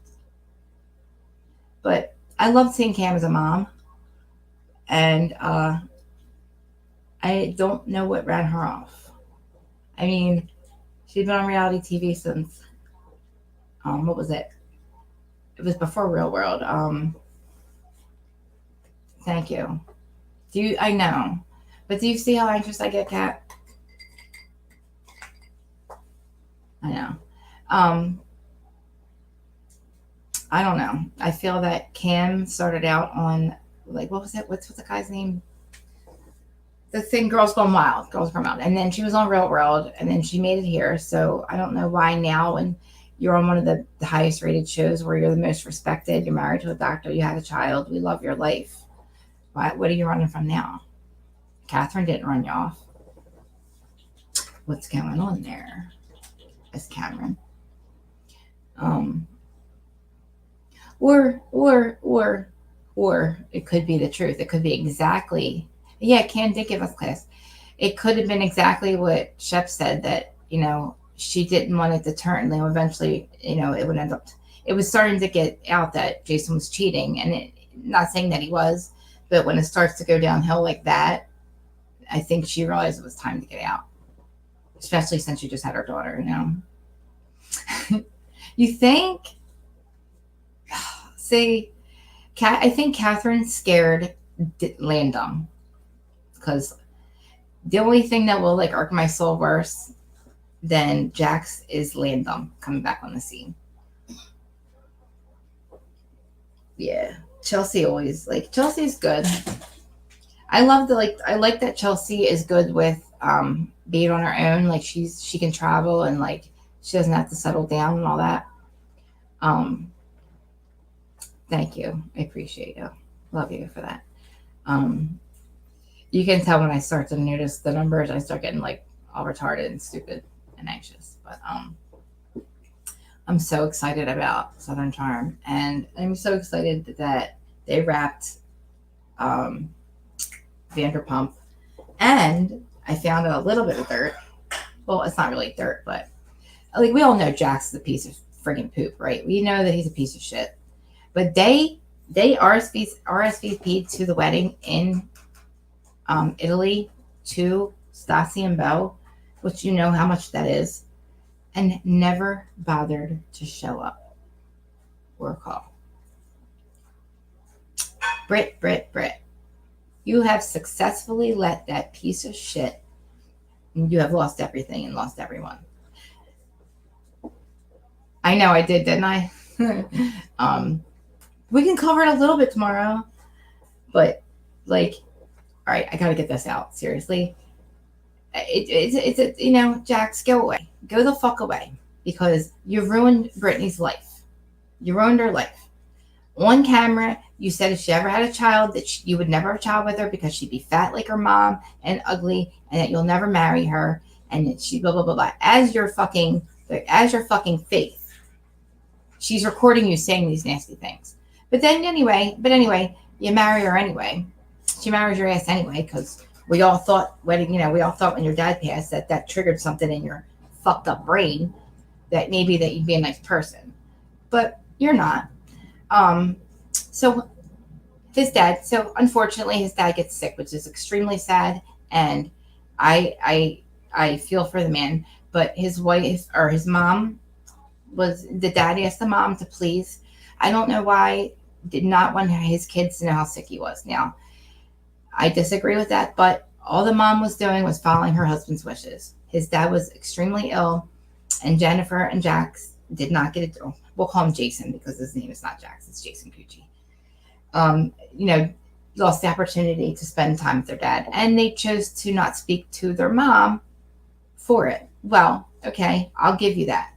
[SPEAKER 1] but I loved seeing Cam as a mom, and I don't know what ran her off. I mean, she's been on reality TV since what was it? It was before Real World. Thank you. I know, but do you see how anxious I get, Kat? I know. I don't know. I feel that Cam started out on what was it? What's the guy's name? The thing, Girls Gone Wild. And then she was on Real World, and then she made it here. So I don't know why now, when you're on one of the highest rated shows where you're the most respected, you're married to a doctor, you had a child, we love your life. What are you running from now? Catherine didn't run you off. What's going on there? It's Cameron. Or it could be the truth. It could be exactly. Yeah, Cam did give us class. It could have been exactly what Shep said, that she didn't want it to turn. Then eventually, it would end up. It was starting to get out that Jason was cheating, and not saying that he was, but when it starts to go downhill like that, I think she realized it was time to get out. Especially since she just had her daughter. You think? See, I think Catherine's scared Landum, because the only thing that will irk my soul worse than Jax is Landum coming back on the scene. Yeah, Chelsea always Chelsea's good. I love the I like that Chelsea is good with being on her own. Like she can travel and like she doesn't have to settle down and all that. Um, Thank you. I appreciate you. Love you for that. Um, you can tell when I start to notice the numbers, I start getting like all retarded and stupid and anxious. But I'm so excited about Southern Charm, and I'm so excited that they wrapped um, Vanderpump, and I found a little bit of dirt. Well, it's not really dirt, but like we all know Jax is a piece of friggin' poop, right? We know that he's a piece of shit. But they RSVP'd to the wedding in Italy to Stassi and Bo, which you know how much that is, and never bothered to show up or call. Brit, you have successfully let that piece of shit, you have lost everything and lost everyone. I know I did, didn't I? We can cover it a little bit tomorrow, but like, all right, I gotta get this out seriously. It's Jax, go away, go the fuck away, because you ruined Brittany's life. You ruined her life. On camera, you said if she ever had a child that you would never have a child with her because she'd be fat like her mom and ugly, and that you'll never marry her, and that she blah blah blah blah. As your fucking faith, she's recording you saying these nasty things. But anyway, you marry her anyway. She marries your ass anyway because we all thought when your dad passed that triggered something in your fucked up brain that maybe that you'd be a nice person, but you're not. So unfortunately his dad gets sick, which is extremely sad, and I feel for the man. But his wife or his mom the dad asked the mom to please. I don't know why did not want his kids to know how sick he was. Now, I disagree with that, but all the mom was doing was following her husband's wishes. His dad was extremely ill, and Jennifer and Jax did not get it. We'll call him Jason because his name is not Jax, it's Jason Gucci. Lost the opportunity to spend time with their dad, and they chose to not speak to their mom for it. Well, okay, I'll give you that.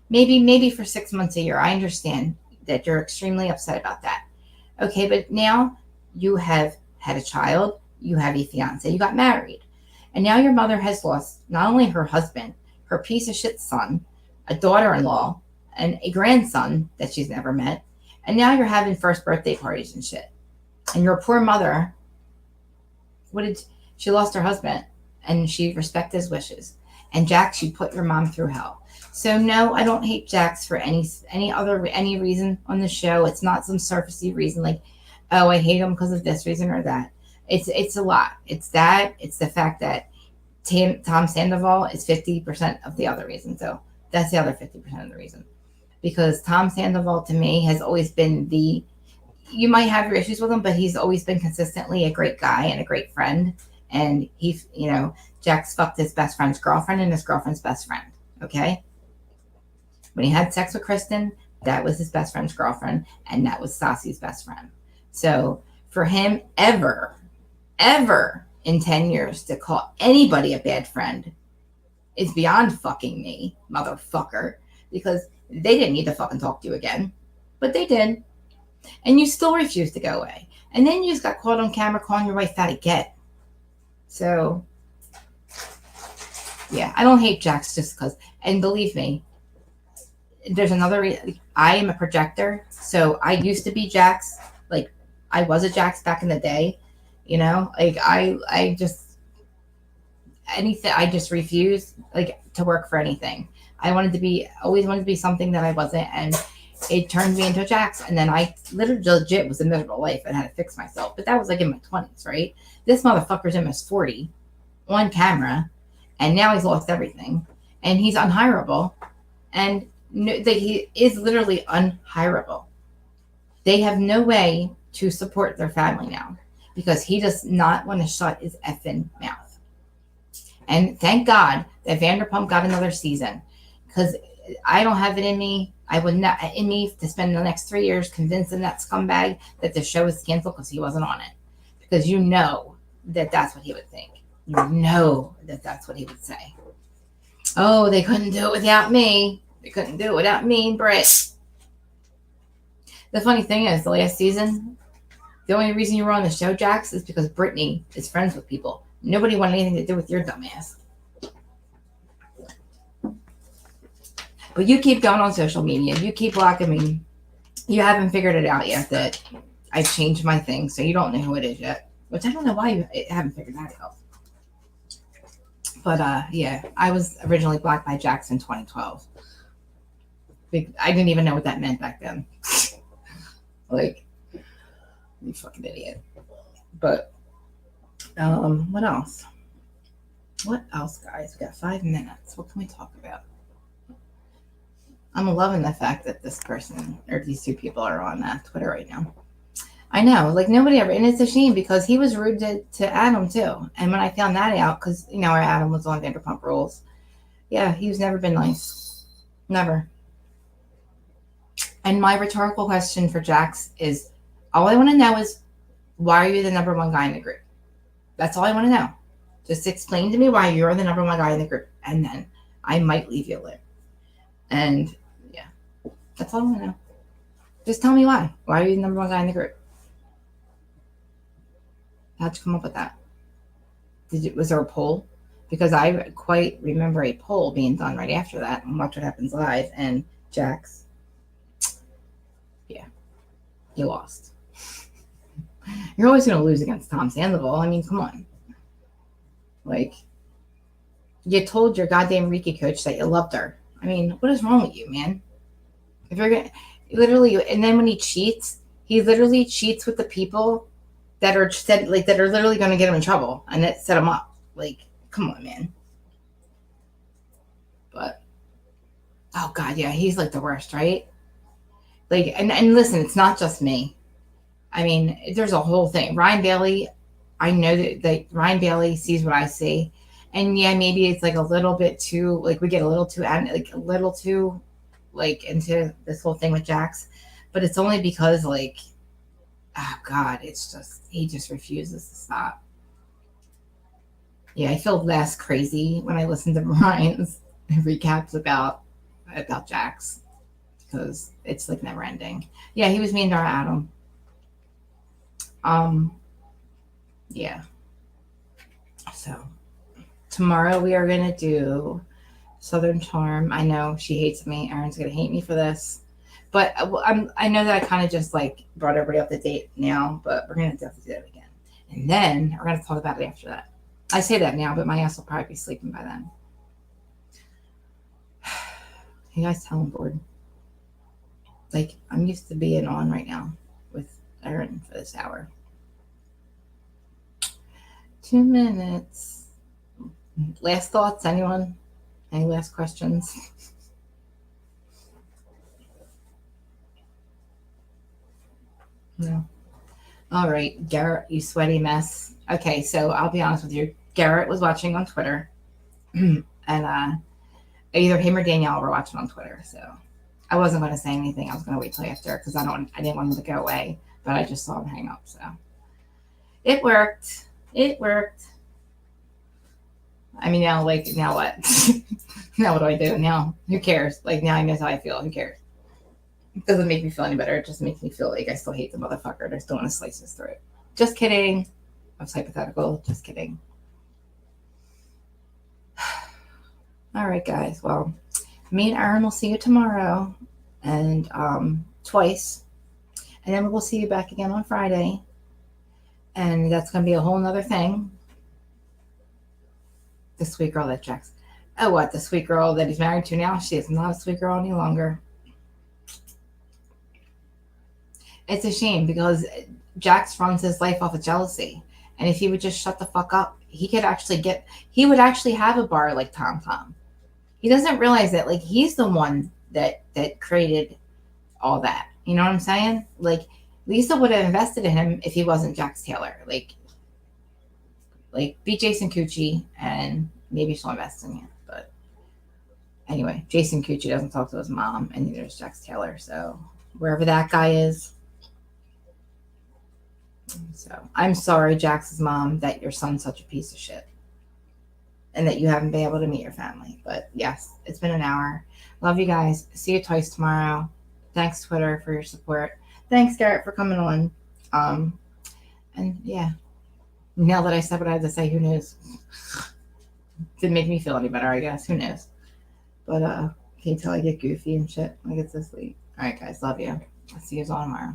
[SPEAKER 1] Maybe for 6 months a year. I understand that you're extremely upset about that. Okay, but now you have had a child, you have a fiance, you got married, and now your mother has lost not only her husband, her piece of shit son, a daughter-in-law, and a grandson that she's never met, and now you're having first birthday parties and shit. And your poor mother, she lost her husband, and she respected his wishes. And Jax, she put your mom through hell. So no, I don't hate Jax for any reason on the show. It's not some surfacey reason like, oh, I hate him because of this reason or that. It's a lot. It's that. It's the fact that Tom Sandoval is 50% of the other reason. So that's the other 50% of the reason. Because Tom Sandoval to me has always been you might have your issues with him, but he's always been consistently a great guy and a great friend. And Jax fucked his best friend's girlfriend and his girlfriend's best friend. Okay. When he had sex with Kristen, that was his best friend's girlfriend, and that was Stassi's best friend. So for him ever in 10 years to call anybody a bad friend is beyond fucking me, motherfucker, because they didn't need to fucking talk to you again, but they did. And you still refused to go away. And then you just got caught on camera calling your wife fat again. So yeah, I don't hate Jax just because, and believe me, there's another reason. I am a projector, so I used to be Jax. Like I was a Jax back in the day, like I just refused to work for anything. I always wanted to be something that I wasn't, and it turned me into a Jax. And then I literally legit was a miserable life and had to fix myself. But that was like in my 20s, right? This motherfucker's almost 40 on camera, and now he's lost everything, and he's unhireable, and he is literally unhireable. They have no way to support their family now because he does not want to shut his effing mouth. And thank God that Vanderpump got another season, because I don't have it in me. I would not in me to spend the next 3 years convincing that scumbag that the show is canceled because he wasn't on it. Because that that's what he would think. You know that that's what he would say. Oh, they couldn't do it without me. They couldn't do it without me and Britt. The funny thing is, the last season, the only reason you were on the show, Jax, is because Brittany is friends with people. Nobody wanted anything to do with your dumbass. But you keep going on social media. You keep blocking me. You haven't figured it out yet that I've changed my thing, so you don't know who it is yet. Which I don't know why you haven't figured that out. But yeah, I was originally blocked by Jax in 2012. I didn't even know what that meant back then. Like, you fucking idiot. But what else? What else, guys? We got 5 minutes. What can we talk about? I'm loving the fact that this person or these two people are on Twitter right now. I know, like nobody ever, and it's a shame because he was rude to Adam too. And when I found that out, because you know our Adam was on Vanderpump Rules, yeah, he's never been nice, never. And my rhetorical question for Jax is, all I want to know is, why are you the number one guy in the group? That's all I want to know. Just explain to me why you're the number one guy in the group, and then I might leave you alone. And yeah, that's all I want to know. Just tell me why. Why are you the number one guy in the group? How'd you come up with that? Was there a poll? Because I quite remember a poll being done right after that on Watch What Happens Live, and Jax, yeah, you lost. You're always going to lose against Tom Sandoval. I mean, come on. Like, you told your goddamn Reiki coach that you loved her. I mean, what is wrong with you, man? If you're going to, literally, and then when he literally cheats with the people that are said, like, that are literally going to get him in trouble and that set him up. Like, come on, man. But, oh God, yeah, he's like the worst, right? Like, and listen, it's not just me. I mean, there's a whole thing. Ryan Bailey, I know that Ryan Bailey sees what I see. And yeah, maybe it's like a little bit too, like we get a little too into this whole thing with Jax. But it's only because like, oh God, it's just, he just refuses to stop. Yeah, I feel less crazy when I listen to Ryan's recaps about Jax. Because it's like never ending. Yeah, he was mean to our Adam. Yeah. So tomorrow we are gonna do Southern Charm. I know she hates me. Erin's gonna hate me for this, but I know that I kind of just like brought everybody up to date now, but we're gonna definitely do that again, and then we're gonna talk about it after that. I say that now, but my ass will probably be sleeping by then. You guys tell I'm bored. Like, I'm used to being on right now with Erin for this hour. 2 minutes. Last thoughts, anyone? Any last questions? No. All right, Garrett, you sweaty mess. Okay, so I'll be honest with you. Garrett was watching on Twitter, and either him or Danielle were watching on Twitter. So I wasn't going to say anything. I was going to wait till after because I didn't want him to go away, but I just saw him hang up. So it worked. It worked. I mean, now what? Now what do I do? Now, who cares? Like, now I know how I feel. Who cares? It doesn't make me feel any better. It just makes me feel like I still hate the motherfucker and I still want to slice his throat. Just kidding. That's hypothetical. Just kidding. All right, guys. Well, me and Erin will see you tomorrow and twice. And then we'll see you back again on Friday. And that's going to be a whole nother thing. The sweet girl that Jax. Oh, what? The sweet girl that he's married to now? She is not a sweet girl any longer. It's a shame because Jax runs his life off of jealousy. And if he would just shut the fuck up, he would actually have a bar like Tom Tom. He doesn't realize that, like, he's the one that created all that. You know what I'm saying? Like, Lisa would have invested in him if he wasn't Jax Taylor. Like beat Jason Cucci and maybe she'll invest in him. But anyway, Jason Cucci doesn't talk to his mom and neither does Jax Taylor. So wherever that guy is, So I'm sorry, Jax's mom, that your son's such a piece of shit and that you haven't been able to meet your family. But yes, it's been an hour. Love you guys. See you twice tomorrow. Thanks, Twitter, for your support. Thanks, Garrett, for coming on. And yeah, now that I said what I had to say, who knows? Didn't make me feel any better, I guess. Who knows? But okay, till I get goofy and shit. I get this late. All right, guys. Love you. I'll see you all tomorrow.